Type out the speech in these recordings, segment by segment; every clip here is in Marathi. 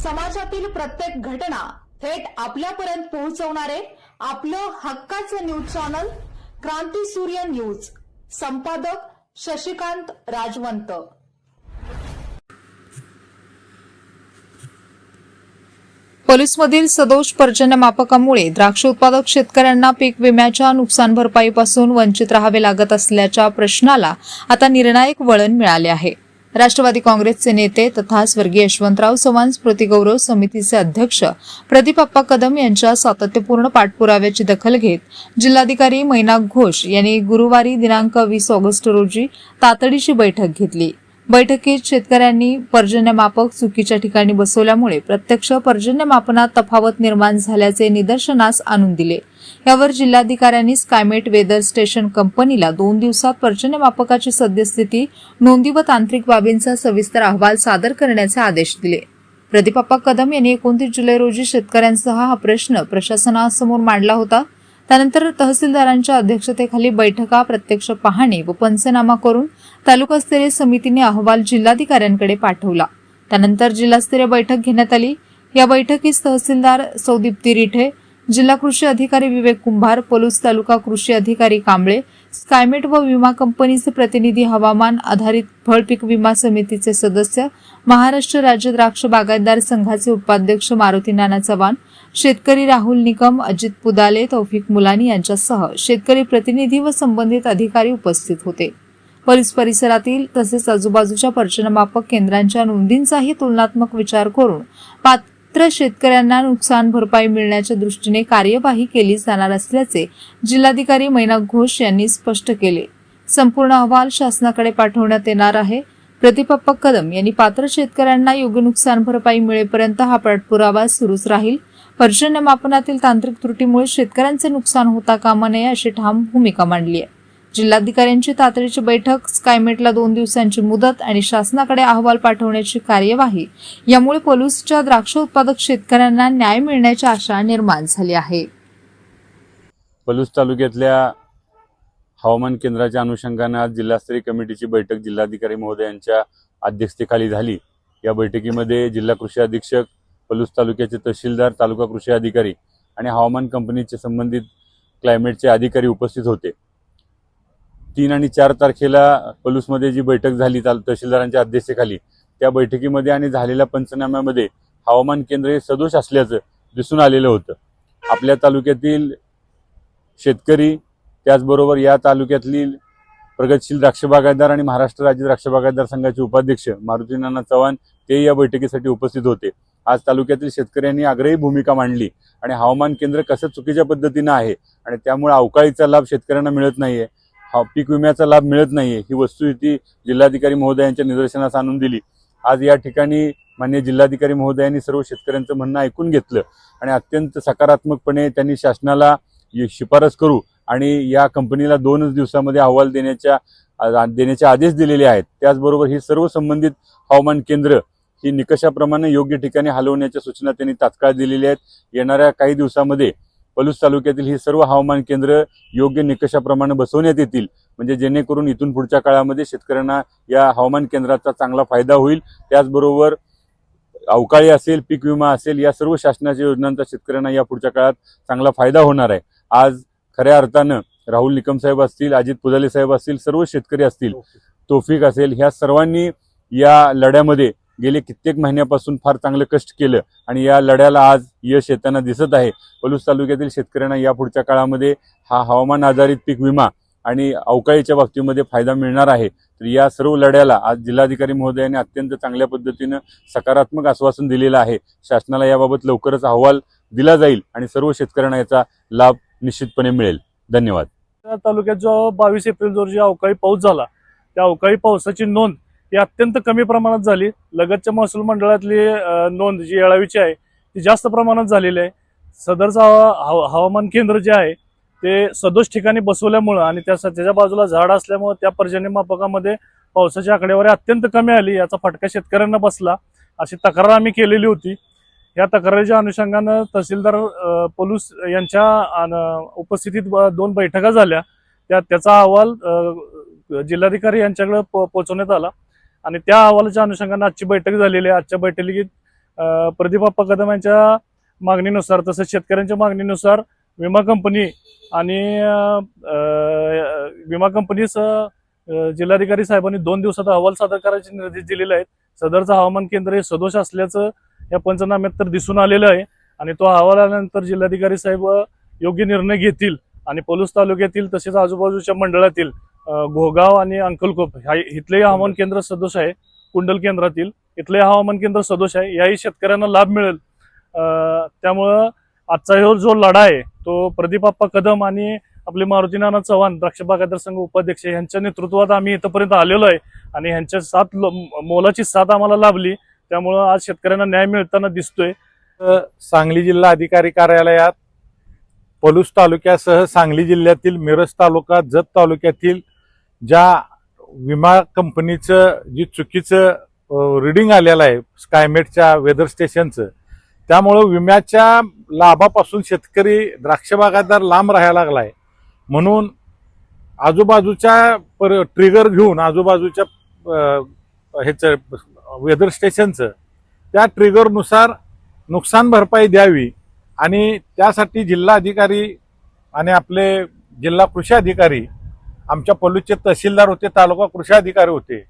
समाजातील प्रत्येक घटना थेट आपल्यापर्यंत पोहोचवणारे आपलं हक्काचं न्यूज चॅनल क्रांती सूर्य न्यूज। संपादक शशिकांत राजवंत। पोलिसमधील सदोष पर्जन्यमापकामुळे द्राक्ष उत्पादक शेतकऱ्यांना पीक विम्याच्या नुकसान भरपाईपासून वंचित राहावे लागत असल्याच्या प्रश्नाला आता निर्णायक वळण मिळाले आहे। राष्ट्रवादी काँग्रेसचे नेते तथा स्वर्गीय यशवंतराव चव्हाण स्मृतिगौरव समितीचे अध्यक्ष प्रदीप कदम यांच्या सातत्यपूर्ण पाठपुराव्याची दखल घेत जिल्हाधिकारी मैनाक घोष यांनी गुरुवारी दिनांक 20 ऑगस्ट रोजी तातडीची बैठक घेतली। बैठकीत शेतकऱ्यांनी पर्जन्यमापक चुकीच्या ठिकाणी बसवल्यामुळे प्रत्यक्ष पर्जन्यमापनात तफावत निर्माण झाल्याचे निदर्शनास आणून दिले। यावर जिल्हाधिकाऱ्यांनी स्कायमेट वेदर स्टेशन कंपनीला 2 दिवसात पर्जन्यमापकाची सद्यस्थिती, नोंदी व तांत्रिक बाबींचा सविस्तर अहवाल सादर करण्याचे आदेश दिले। प्रदीप कदम यांनी 29 जुलै रोजी शेतकऱ्यांसह हा प्रश्न प्रशासनासमोर मांडला होता। त्यानंतर तहसीलदारांच्या अध्यक्षतेखाली बैठका, प्रत्यक्ष पाहणी व पंचनामा करून तालुकास्तरीय समितीने अहवाल जिल्हाधिकाऱ्यांकडे पाठवला। त्यानंतर जिल्हास्तरीय बैठक घेण्यात आली। या बैठकीस तहसीलदार सौदीप्ती रिठे, जिल्हा कृषी अधिकारी विवेक कुंभार, पलूस तालुका कृषी अधिकारी कांबळे, स्कायमेट व विमा कंपनीचे प्रतिनिधी, हवामान आधारित फळपीक विमा समितीचे सदस्य, महाराष्ट्र राज्य द्राक्ष बागायतदार संघाचे उपाध्यक्ष मारुती नाना चव्हाण, शेतकरी राहुल निकम, अजित पुदाले, तौफिक मुलानी यांच्यासह शेतकरी प्रतिनिधी व संबंधित अधिकारी उपस्थित होते। पोलीस परिसरातील तसेच आजूबाजूच्या पर्जन्यमापक केंद्रांच्या नोंदींचाही तुलनात्मक विचार करून पात्र शेतकऱ्यांना नुकसान भरपाई मिळण्याच्या दृष्टीने कार्यवाही केली जाणार असल्याचे जिल्हाधिकारी मैनाक घोष यांनी स्पष्ट केले। संपूर्ण अहवाल शासनाकडे पाठवण्यात येणार आहे। प्रदीप कदम यांनी पात्र शेतकऱ्यांना योग्य नुकसान भरपाई मिळेपर्यंत हा पाठपुरावा सुरूच राहील। पर्जन्यमापनातील तांत्रिक त्रुटीमुळे शेतकऱ्यांचे नुकसान होता कामा नये अशी ठाम भूमिका मांडली आहे। जिल्हाधिकाऱ्यांची तातडीची बैठक, स्कायमेटला 2 दिवसांची मुदत आणि शासनाकडे अहवाल पाठवण्याची कार्यवाही यामुळे पोलूसच्या द्राक्ष उत्पादक शेतकऱ्यांना न्याय मिळण्याची आशा निर्माण झाली आहे। पलूस तालुक्यातल्या हवामान केंद्राच्या अनुषंगाने आज जिल्हास्तरीय कमिटीची बैठक जिल्हाधिकारी महोदयांच्या अध्यक्षतेखाली झाली। या बैठकीमध्ये जिल्हा कृषी अधीक्षक, पलूस तालुक्याचे तहसीलदार, तालुका कृषी अधिकारी आणि हवामान कंपनीचे संबंधित क्लायमेटचे अधिकारी उपस्थित होते। 3 आणि 4 तारखेला पलूसमध्ये जी बैठक झाली तहसीलदारांच्या अध्यक्षतेखाली, त्या बैठकीमध्ये आणि झालेल्या पंचनाम्यामध्ये हवामान केंद्र हे सदोष असल्याचं दिसून आलेलं होतं। आपल्या तालुक्यातील शेतकरी, त्याचबरोबर या तालुक्यातील प्रगतशील द्राक्ष बागायतदार आणि महाराष्ट्र राज्य द्राक्ष बागायतदार संघाचे उपाध्यक्ष मारुती नाना चव्हाण ते या बैठकीसाठी उपस्थित होते। आज तालुक्यातील शेतकऱ्यांनी आग्रही भूमिका मांडली आणि हवामान केंद्र कसं चुकीच्या पद्धतीनं आहे आणि त्यामुळे अवकाळीचा लाभ शेतकऱ्यांना मिळत नाहीये, पीक विम्याचा लाभ मिळत नाहीये, ही वस्तुस्थिती जिल्हाधिकारी महोदयांच्या निदर्शनास आणून दिली। आज या ठिकाणी माननीय जिल्हाधिकारी महोदयांनी सर्व शेतकऱ्यांचं म्हणणं ऐकून घेतलं आणि अत्यंत सकारात्मकपणे त्यांनी शासनाला शिफारस करू आणि या कंपनीला 2 दिवसामध्ये अहवाल देण्याचे आदेश दिलेले आहेत। त्याचबरोबर ही सर्व संबंधित हवामान केंद्र ही निकषाप्रमाणे योग्य ठिकाणी हलवण्याच्या सूचना त्यांनी तात्काळ दिलेल्या आहेत। येणाऱ्या काही दिवसामध्ये पलूस तालुक्यातील ही सर्व हवामान केंद्र योग्य निकषाप्रमाणे बसवण्यात येतील, म्हणजे जेणेकरून इथून पुढच्या काळामध्ये शेतकऱ्यांना या हवामान केंद्राचा चांगला फायदा होईल। त्याचबरोबर अवकाळी असेल, पीक विमा असेल, या सर्व शासनाच्या योजनांचा शेतकऱ्यांना या पुढच्या काळात चांगला फायदा होणार आहे। आज खऱ्या अर्थानं राहुल निकम साहेब असतील, अजित पुदाले साहेब असतील, सर्व शेतकरी असतील, तौफिक असेल, ह्या सर्वांनी या लढ्यामध्ये गेले कित्येक महिन्यापासून फार चांगलं कष्ट केलं आणि या लढ्याला आज यश येताना दिसत आहे। पलूस तालुक्यातील शेतकऱ्यांना या पुढच्या काळामध्ये हा हवामान आधारित पीक विमा आणि अवकाळीच्या बाबतीमध्ये फायदा मिळणार आहे। तर या सर्व लढ्याला आज जिल्हाधिकारी महोदयांनी अत्यंत चांगल्या पद्धतीनं सकारात्मक आश्वासन दिलेलं आहे। शासनाला याबाबत लवकरच अहवाल दिला जाईल आणि सर्व शेतकऱ्यांना याचा लाभ निश्चितपणे मिळेल। धन्यवाद। तालुक्यात जो 22 एप्रिल रोजी अवकाळी पाऊस झाला, त्या अवकाळी पावसाची नोंद ही अत्यंत कमी प्रमाणात झाली। लगतच्या महसूल मंडळातली नोंद जी येळावीची आहे ती जास्त प्रमाणात झालेली आहे। सदरचा हवामान केंद्र जे आहे ते सदोष ठिकाणी बसवल्यामुळं आणि त्याच्या बाजूला झाड असल्यामुळे त्या पर्जन्यमापकामध्ये पावसाची आकडेवारी अत्यंत कमी आली, याचा फटका शेतकऱ्यांना बसला अशी तक्रार आम्ही केलेली होती। या तक्रारीच्या अनुषंगानं तहसीलदार पलूस यांच्या उपस्थितीत 2 बैठका झाल्या। त्याचा अहवाल जिल्हाधिकारी यांच्याकडे पोहोचवण्यात आला आणि त्या अहवालाच्या अनुषंगाने आजची बैठक झालेली आहे। आजच्या बैठकीत प्रदीप आप्पा कदम यांच्या मागणीनुसार तसंच शेतकऱ्यांच्या मागणीनुसार विमा कंपनी आणि विमा कंपनीस जिल्हाधिकारी साहेबांनी 2 दिवसात अहवाल सादर करायचे निर्देश दिलेले आहेत. सदरचं हवामान केंद्र हे सदोष असल्याचं या पंचनाम्यात तर दिसून आलेलं आहे आणि तो अहवाल आल्यानंतर जिल्हाधिकारी साहेब योग्य निर्णय घेतील आणि पलूस तालुक्यातील तसेच आजूबाजूच्या मंडळातील घोगाव आणि अंकलकोप इथले हवामान केंद्र सदोष आहे. कुंडल केंद्रातील इथले हवामान केंद्र सदोष आहे. याही शेतकऱ्यांना लाभ मिळेल. त्यामुळं आजचा जो लढा आहे तो प्रदीप आप्पा कदम आणि आपले मारुती नाना चव्हाण द्राक्ष बागायतदार संघ उपाध्यक्ष यांच्या नेतृत्वात आम्ही इथपर्यंत आलेलो आहे आणि ह्यांच्या मोलाची साथ आम्हाला लाभली. त्यामुळं आज शेतकऱ्यांना न्याय मिळताना दिसतोय. सांगली जिल्हा अधिकारी कार्यालयात पलूस तालुक्यासह सांगली जिल्ह्यातील मिरज तालुका, जत तालुक्यातील ज्या विमा कंपनीचं जी चुकीचं रिडिंग आलेलं आहे स्कायमेटच्या वेदर स्टेशनचं, त्यामुळं विम्याच्या लाभापासून शेतकरी द्राक्ष बागायतदार लांब राहायला लागलाय. म्हणून आजूबाजूच्या ट्रिगर घेऊन आजूबाजूच्या ह्याचं वेदर स्टेशनचं त्या ट्रिगरनुसार नुकसान भरपाई द्यावी आणि त्यासाठी जिल्हा अधिकारी आणि आपले जिल्हा कृषी अधिकारी, आमच्या पलूसचे तहसीलदार होते, तालुका कृषी अधिकारी होते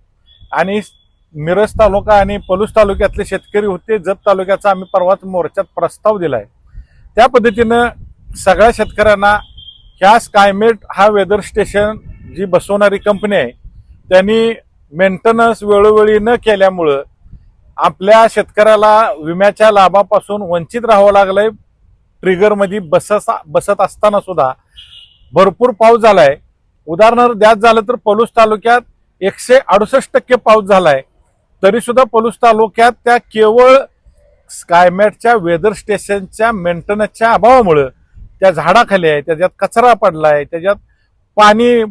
आणि मिरज तालुका आणि पलूस तालुक्यातले शेतकरी होते. जत तालुक्याचा आम्ही परवाच मोर्चात प्रस्ताव दिलाय. त्या पद्धतीनं सगळ्या शेतकऱ्यांना ह्या स्कायमेट हा वेदर स्टेशन जी बसवणारी कंपनी आहे त्यांनी मेंटेनन्स वेळोवेळी न केल्यामुळं आपल्या शेतकऱ्याला विम्याच्या लाभापासून वंचित राहावं लागलंय. ट्रिगरमध्ये बसत असताना सुद्धा भरपूर पाऊस झालाय. उदाहरणार्थ द्यायचं झालं तर पलूस तालुक्यात 168% पाऊस झालाय. तरी सुद्धा पलूस तालुक्यात त्या केवळ स्कायमेटच्या वेदर स्टेशनच्या मेंटेनन्सच्या अभावामुळं त्या झाडाखाली आहे, त्याच्यात कचरा पडलाय, त्याच्यात पाणी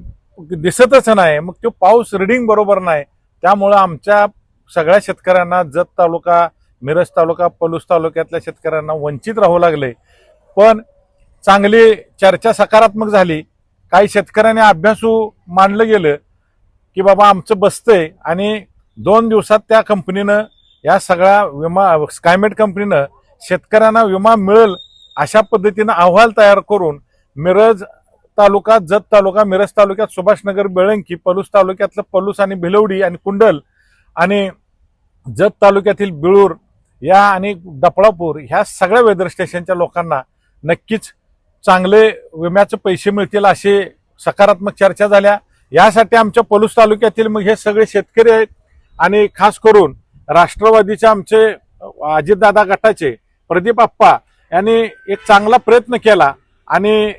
दिसतच नाही, मग तो पाऊस रिडिंग बरोबर नाही. त्यामुळं आमच्या सगळ्या शेतकऱ्यांना जत तालुका, मिरज तालुका, पलूस तालुक्यातल्या शेतकऱ्यांना वंचित राहावं लागले. पण चांगली चर्चा सकारात्मक झाली. काही शेतकऱ्यांनी अभ्यासू मानलं गेलं की बाबा आमचं बसतंय आणि 2 दिवसात त्या कंपनीनं, या सगळ्या विमा स्कायमेट कंपनीनं शेतकऱ्यांना विमा मिळेल अशा पद्धतीनं अहवाल तयार करून मिरज तालुका, जत तालुका, मिरज तालुक्यात सुभाषनगर, बेळंकी, पलूस तालुक्यातलं पलूस आणि भिलवडी आणि कुंडल आणि जत तालुक्यातील बिळूर या आणि दपळापूर ह्या सगळ्या वेदर स्टेशनच्या लोकांना नक्कीच चांगले विम्याचे पैसे मिळतील अशी सकारात्मक चर्चा झाल्या. यासाठी आमच्या पलूस तालुक्यातील मग हे सगळे शेतकरी आहेत आणि खास करून राष्ट्रवादीचे आमचे अजितदादा गटाचे प्रदीप आप्पा यांनी एक चांगला प्रयत्न केला आणि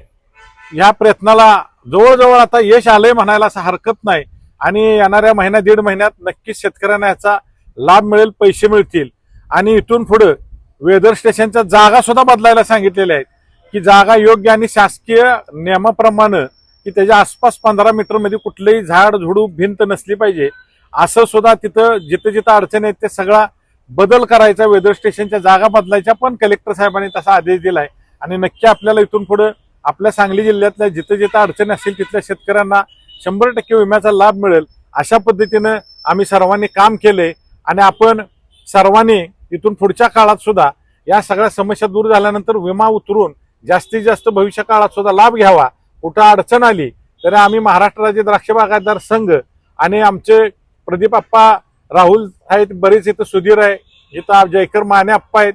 या प्रयत्नाला जवळजवळ आता यश आलंय म्हणायला असं हरकत नाही आणि येणाऱ्या महिना 1.5 महिन्यात नक्कीच शेतकऱ्यांना याचा लाभ मिळेल, पैसे मिळतील. आणि इथून पुढे वेदर स्टेशनच्या जागा सुद्धा बदलायला सांगितलेल्या आहेत की जागा योग्य आणि शासकीय नियमाप्रमाणे की त्याच्या आसपास 15 मीटरमध्ये कुठलंही झाड झुडू भिंत नसली पाहिजे, असं सुद्धा तिथं जिथं अडचण आहेत ते सगळा बदल करायचा, वेदर स्टेशनच्या जागा बदलायच्या. पण कलेक्टर साहेबांनी तसा आदेश दिलाय आणि नक्की आपल्याला इथून पुढे आपल्या सांगली जिल्ह्यातल्या जिथं अडचणी असतील तिथल्या शेतकऱ्यांना 100% विम्याचा लाभ मिळेल अशा पद्धतीनं आम्ही सर्वांनी काम केले आणि आपण सर्वांनी इथून पुढच्या काळात सुद्धा या सगळ्या समस्या दूर झाल्यानंतर विमा उतरून जास्तीत जास्त भविष्य काळात सुद्धा लाभ घ्यावा. कुठं अडचण आली तर आम्ही महाराष्ट्र राज्य द्राक्ष बागायतदार संघ आणि आमचे प्रदीप आप्पा, राहुल आहेत, बरेच इथं सुधीर आहे, इथं जयकर माने आप्पा आहेत,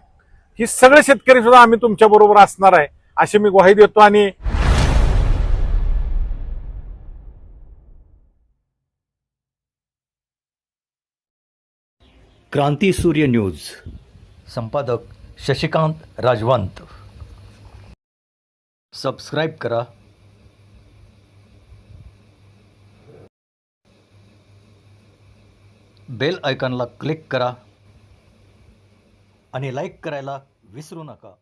ही सगळे शेतकरी सुद्धा आम्ही तुमच्या बरोबर असणार आहे अशी मी ग्वाही देतो. आणि क्रांती सूर्य न्यूज, संपादक शशिकांत राजवंत. सबस्क्राईब करा, बेल आयकॉनला क्लिक करा आणि लाईक करायला विसरू नका.